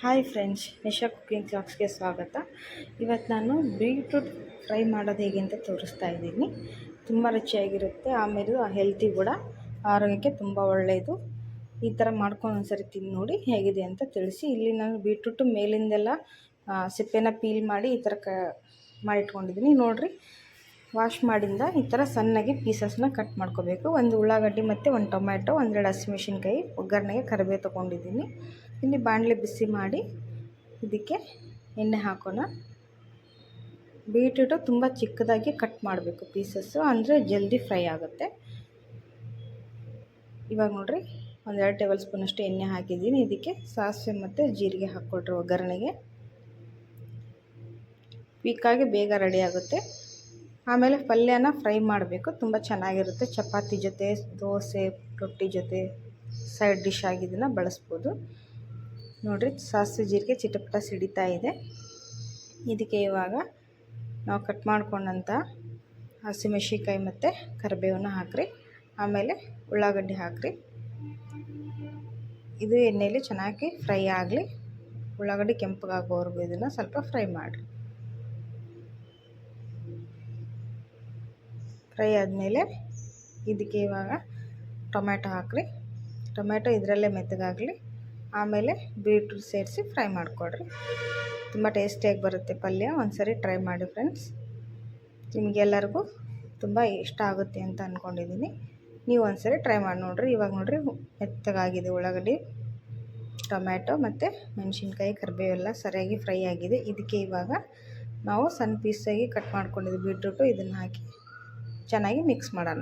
Hi friends, Nisha cooking ಕ್ಲಾಕ್ಸ್ಗೆ ಸ್ವಾಗತ. ಇವತ್ತು ನಾನು ಬೀಟ್ರೂಟ್ ಫ್ರೈ ಮಾಡೋದು ಹೇಗೆ ಅಂತ ತೋರಿಸ್ತಾ ಇದ್ದೀನಿ. ತುಂಬ ರುಚಿಯಾಗಿರುತ್ತೆ, ಆಮೇಲೆ ಹೆಲ್ತಿ ಕೂಡ, ಆರೋಗ್ಯಕ್ಕೆ ತುಂಬ ಒಳ್ಳೆಯದು. ಈ ಥರ ಮಾಡ್ಕೊಂಡು ಒಂದ್ಸರಿ ತಿಂದು ನೋಡಿ ಹೇಗಿದೆ ಅಂತ ತಿಳಿಸಿ. ಇಲ್ಲಿ ನಾನು ಬೀಟ್ರೂಟು ಮೇಲಿಂದೆಲ್ಲ ಸಿಪ್ಪೆನ ಪೀಲ್ ಮಾಡಿ ಈ ಥರ ಮಾಡಿಟ್ಕೊಂಡಿದ್ದೀನಿ. ನೋಡಿರಿ, ವಾಶ್ ಮಾಡಿಂದ ಈ ಥರ ಸಣ್ಣಗೆ ಪೀಸಸ್ನ ಕಟ್ ಮಾಡ್ಕೋಬೇಕು. ಒಂದು ಉಳ್ಳಾಗಡ್ಡಿ ಮತ್ತು ಒಂದು ಟೊಮ್ಯಾಟೊ, ಒಂದೆರಡು ಹಸಿಮೆಣ್ಸಿನ್ಕಾಯಿ, ಒಗ್ಗರಣೆಗೆ ಕರಿಬೇವು ತೊಗೊಂಡಿದ್ದೀನಿ. ಇಲ್ಲಿ ಬಾಣಲೆ ಬಿಸಿ ಮಾಡಿ ಇದಕ್ಕೆ ಎಣ್ಣೆ ಹಾಕೋಣ. ಬೀಟ್ರೂಟು ತುಂಬ ಚಿಕ್ಕದಾಗಿ ಕಟ್ ಮಾಡಬೇಕು ಪೀಸಸ್ಸು, ಅಂದರೆ ಜಲ್ದಿ ಫ್ರೈ ಆಗುತ್ತೆ. ಇವಾಗ ನೋಡಿರಿ, ಒಂದು 2 ಟೇಬಲ್ ಸ್ಪೂನಷ್ಟು ಎಣ್ಣೆ ಹಾಕಿದ್ದೀನಿ. ಇದಕ್ಕೆ ಸಾಸಿವೆ ಮತ್ತು ಜೀರಿಗೆ ಹಾಕ್ಕೊಳ್ರಿ ಒಗ್ಗರಣೆಗೆ. ಕ್ವಿಕ್ಕಾಗಿ ಬೇಗ ರೆಡಿ ಆಗುತ್ತೆ. ಆಮೇಲೆ ಪಲ್ಯನ ಫ್ರೈ ಮಾಡಬೇಕು, ತುಂಬ ಚೆನ್ನಾಗಿರುತ್ತೆ. ಚಪಾತಿ ಜೊತೆ, ದೋಸೆ, ರೊಟ್ಟಿ ಜೊತೆ ಸೈಡ್ ಡಿಶ್ ಆಗಿ ಇದನ್ನು ಬಳಸ್ಬೋದು. ನೋಡಿರಿ, ಸಾಸಿವೆ ಜೀರಿಗೆ ಚಿಟಪಟ ಸಿಡಿತಾ ಇದೆ. ಇದಕ್ಕೆ ಇವಾಗ ನಾವು ಕಟ್ ಮಾಡ್ಕೊಂಡಂಥ ಹಸಿಮೆಣ್ಸಿನ್ಕಾಯಿ ಮತ್ತು ಕರಿಬೇವನ್ನ ಹಾಕಿರಿ. ಆಮೇಲೆ ಉಳ್ಳಾಗಡ್ಡಿ ಹಾಕಿರಿ. ಇದು ಎಣ್ಣೆಯಲ್ಲಿ ಚೆನ್ನಾಗಿ ಫ್ರೈ ಆಗಲಿ. ಉಳ್ಳಾಗಡ್ಡಿ ಕೆಂಪಗಾಗೋವರೆಗೂ ಇದನ್ನು ಸ್ವಲ್ಪ ಫ್ರೈ ಮಾಡಿರಿ. ಫ್ರೈ ಆದಮೇಲೆ ಇದಕ್ಕೆ ಇವಾಗ ಟೊಮ್ಯಾಟೊ ಹಾಕಿರಿ. ಟೊಮ್ಯಾಟೊ ಇದರಲ್ಲೇ ಮೆತ್ತಗಾಗಲಿ. ಆಮೇಲೆ ಬೀಟ್ರೂಟ್ ಸೇರಿಸಿ ಫ್ರೈ ಮಾಡಿಕೊಡ್ರಿ. ತುಂಬ ಟೇಸ್ಟಿಯಾಗಿ ಬರುತ್ತೆ ಪಲ್ಯ. ಒಂದ್ಸರಿ ಟ್ರೈ ಮಾಡಿ ಫ್ರೆಂಡ್ಸ್, ನಿಮಗೆಲ್ಲರಿಗೂ ತುಂಬ ಇಷ್ಟ ಆಗುತ್ತೆ ಅಂತ ಅಂದ್ಕೊಂಡಿದ್ದೀನಿ. ನೀವು ಒಂದ್ಸರಿ ಟ್ರೈ ಮಾಡಿ ನೋಡಿರಿ. ಇವಾಗ ನೋಡಿರಿ, ಮೆತ್ತಗಾಗಿದೆ ಉಳ್ಳಾಗಡ್ಡಿ, ಟೊಮ್ಯಾಟೊ ಮತ್ತು ಮೆಣಸಿನ್ಕಾಯಿ, ಕರಿಬೇವೆಲ್ಲ ಸರಿಯಾಗಿ ಫ್ರೈ ಆಗಿದೆ. ಇದಕ್ಕೆ ಇವಾಗ ನಾವು ಸಣ್ಣ ಪೀಸಾಗಿ ಕಟ್ ಮಾಡ್ಕೊಂಡಿದ್ದು ಬೀಟ್ರೂಟು ಇದನ್ನು ಹಾಕಿ ಚೆನ್ನಾಗಿ ಮಿಕ್ಸ್ ಮಾಡೋಣ.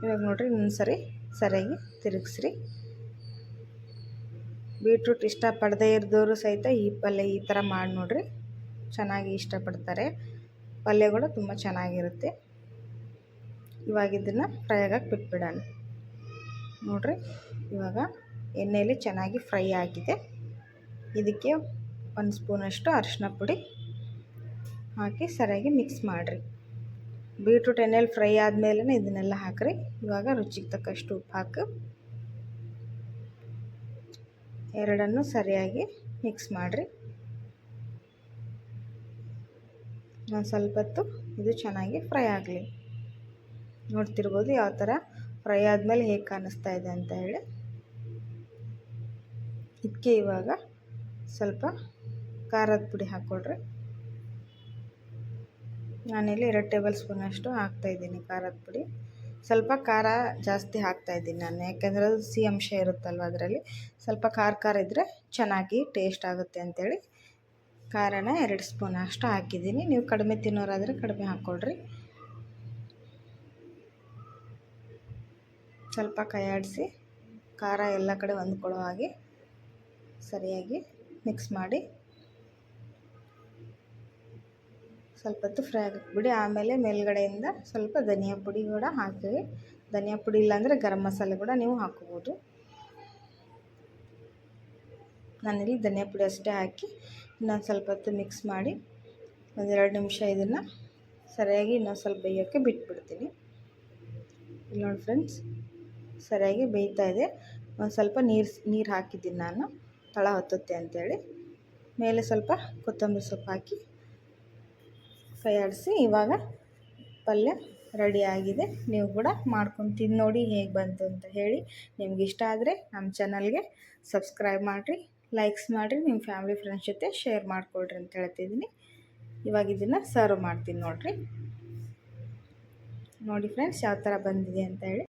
ಇವಾಗ ನೋಡಿರಿ, ಇನ್ನೊಂದ್ಸರಿ ಸರಿಯಾಗಿ ತಿರುಗಿಸ್ರಿ. ಬೀಟ್ರೂಟ್ ಇಷ್ಟಪಡದೇ ಇರೋದವರು ಸಹಿತ ಈ ಪಲ್ಯ ಈ ಥರ ಮಾಡಿ ನೋಡಿರಿ, ಚೆನ್ನಾಗಿ ಇಷ್ಟಪಡ್ತಾರೆ. ಪಲ್ಯ ಕೂಡ ತುಂಬ ಚೆನ್ನಾಗಿರುತ್ತೆ. ಇವಾಗ ಇದನ್ನು ಫ್ರೈ ಆಗಕ್ಕೆ ಬಿಟ್ಬಿಡೋಣ. ನೋಡಿರಿ, ಇವಾಗ ಎಣ್ಣೆಯಲ್ಲಿ ಚೆನ್ನಾಗಿ ಫ್ರೈ ಆಗಿದೆ. ಇದಕ್ಕೆ 1 ಸ್ಪೂನಷ್ಟು ಅರಿಶಿನ ಪುಡಿ ಹಾಕಿ ಸರಿಯಾಗಿ ಮಿಕ್ಸ್ ಮಾಡಿರಿ. ಬೀಟ್ರೂಟ್ ಎಣ್ಣೆಯಲ್ಲಿ ಫ್ರೈ ಆದಮೇಲೆ ಇದನ್ನೆಲ್ಲ ಹಾಕಿರಿ. ಇವಾಗ ರುಚಿಗೆ ತಕ್ಕಷ್ಟು ಉಪ್ಪು ಹಾಕಿ ಎರಡನ್ನು ಸರಿಯಾಗಿ ಮಿಕ್ಸ್ ಮಾಡಿರಿ. ನಾನು ಸ್ವಲ್ಪ ಹೊತ್ತು ಇದು ಚೆನ್ನಾಗಿ ಫ್ರೈ ಆಗಲಿ. ನೋಡ್ತಿರ್ಬೋದು ಯಾವ ಥರ ಫ್ರೈ ಆದಮೇಲೆ ಹೇಗೆ ಕಾಣಿಸ್ತಾ ಇದೆ ಅಂತ ಹೇಳಿ. ಇದಕ್ಕೆ ಇವಾಗ ಸ್ವಲ್ಪ ಖಾರದ ಪುಡಿ ಹಾಕ್ಕೊಳ್ರಿ. ನಾನಿಲ್ಲಿ 2 ಟೇಬಲ್ ಸ್ಪೂನಷ್ಟು ಹಾಕ್ತಾಯಿದ್ದೀನಿ ಖಾರದ ಪುಡಿ. ಸ್ವಲ್ಪ ಖಾರ ಜಾಸ್ತಿ ಹಾಕ್ತಾಯಿದ್ದೀನಿ ನಾನು, ಯಾಕೆಂದರೆ ಅದು ಸಿಹಿ ಅಂಶ ಇರುತ್ತಲ್ವ, ಅದರಲ್ಲಿ ಸ್ವಲ್ಪ ಖಾರ ಇದ್ದರೆ ಚೆನ್ನಾಗಿ ಟೇಸ್ಟ್ ಆಗುತ್ತೆ ಅಂಥೇಳಿ ಖಾರನ 2 ಸ್ಪೂನ್ ಅಷ್ಟು ಹಾಕಿದ್ದೀನಿ. ನೀವು ಕಡಿಮೆ ತಿನ್ನೋರಾದರೆ ಕಡಿಮೆ ಹಾಕ್ಕೊಳ್ರಿ. ಸ್ವಲ್ಪ ಕೈ ಆಡಿಸಿ ಖಾರ ಎಲ್ಲ ಕಡೆ ಹೊಂದ್ಕೊಳ್ಳೋ ಹಾಗೆ ಸರಿಯಾಗಿ ಮಿಕ್ಸ್ ಮಾಡಿ ಸ್ವಲ್ಪ ಹೊತ್ತು ಫ್ರೈ ಆಗಕ್ಕೆ ಬಿಡಿ. ಆಮೇಲೆ ಮೇಲ್ಗಡೆಯಿಂದ ಸ್ವಲ್ಪ ಧನಿಯಾ ಪುಡಿ ಕೂಡ ಹಾಕ್ತೀವಿ. ಧನಿಯಾ ಪುಡಿ ಇಲ್ಲಾಂದರೆ ಗರಂ ಮಸಾಲೆ ಕೂಡ ನೀವು ಹಾಕ್ಕೋಬೋದು. ನಾನಿಲ್ಲಿ ಧನಿಯಾ ಪುಡಿ ಅಷ್ಟೇ ಹಾಕಿ ಇನ್ನೊಂದು ಸ್ವಲ್ಪ ಹೊತ್ತು ಮಿಕ್ಸ್ ಮಾಡಿ 1-2 ನಿಮಿಷ ಇದನ್ನು ಸರಿಯಾಗಿ ಇನ್ನೊಂದು ಸ್ವಲ್ಪ ಬೇಯೋಕ್ಕೆ ಬಿಟ್ಬಿಡ್ತೀನಿ. ಇಲ್ಲಿ ನೋಡಿ ಫ್ರೆಂಡ್ಸ್, ಸರಿಯಾಗಿ ಬೇಯ್ತಾ ಇದೆ. ಒಂದು ಸ್ವಲ್ಪ ನೀರು ಹಾಕಿದ್ದೀನಿ ನಾನು, ತಳ ಹೊತ್ತುತ್ತೆ ಅಂಥೇಳಿ. ಮೇಲೆ ಸ್ವಲ್ಪ ಕೊತ್ತಂಬರಿ ಸೊಪ್ಪು ಹಾಕಿ ಕೈ ಆಡಿಸಿ. ಇವಾಗ ಪಲ್ಯ ರೆಡಿ ಆಗಿದೆ. ನೀವು ಕೂಡ ಮಾಡ್ಕೊಂಡು ತಿಂದು ನೋಡಿ ಹೇಗೆ ಬಂತು ಅಂತ ಹೇಳಿ. ನಿಮ್ಗೆ ಇಷ್ಟ ಆದರೆ ನಮ್ಮ ಚಾನಲ್ಗೆ ಸಬ್ಸ್ಕ್ರೈಬ್ ಮಾಡಿರಿ, ಲೈಕ್ಸ್ ಮಾಡಿರಿ, ನಿಮ್ಮ ಫ್ಯಾಮಿಲಿ ಫ್ರೆಂಡ್ಸ್ ಜೊತೆ ಶೇರ್ ಮಾಡಿಕೊಳ್ರಿ ಅಂತ ಹೇಳ್ತಿದ್ದೀನಿ. ಇವಾಗ ಇದನ್ನು ಸರ್ವ್ ಮಾಡ್ತೀನಿ. ನೋಡಿ ಫ್ರೆಂಡ್ಸ್ ಯಾವ ಥರ ಬಂದಿದೆ ಅಂತ ಹೇಳಿ.